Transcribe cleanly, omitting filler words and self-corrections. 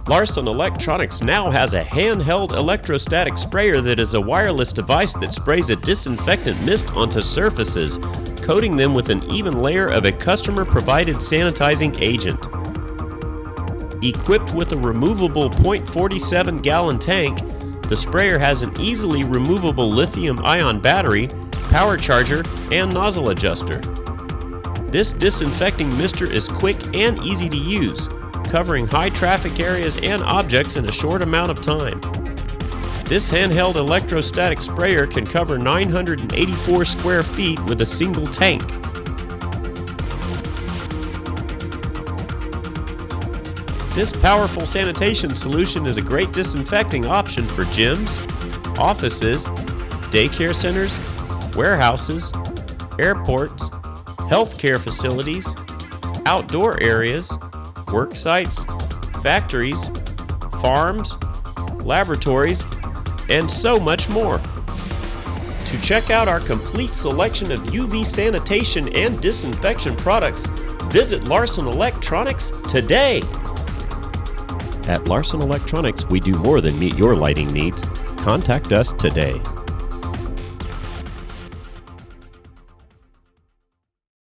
Larson Electronics now has a handheld electrostatic sprayer that is a wireless device that sprays a disinfectant mist onto surfaces, coating them with an even layer of a customer-provided sanitizing agent. Equipped with a removable 0.47 gallon tank, the sprayer has an easily removable lithium-ion battery, power charger, and nozzle adjuster. This disinfecting mister is quick and easy to use, covering high traffic areas and objects in a short amount of time. This handheld electrostatic sprayer can cover 984 square feet with a single tank. This powerful sanitation solution is a great disinfecting option for gyms, offices, daycare centers, warehouses, airports, healthcare facilities, outdoor areas, work sites, factories, farms, laboratories, and so much more. To check out our complete selection of UV sanitation and disinfection products, visit Larson Electronics today. At Larson Electronics, we do more than meet your lighting needs. Contact us today.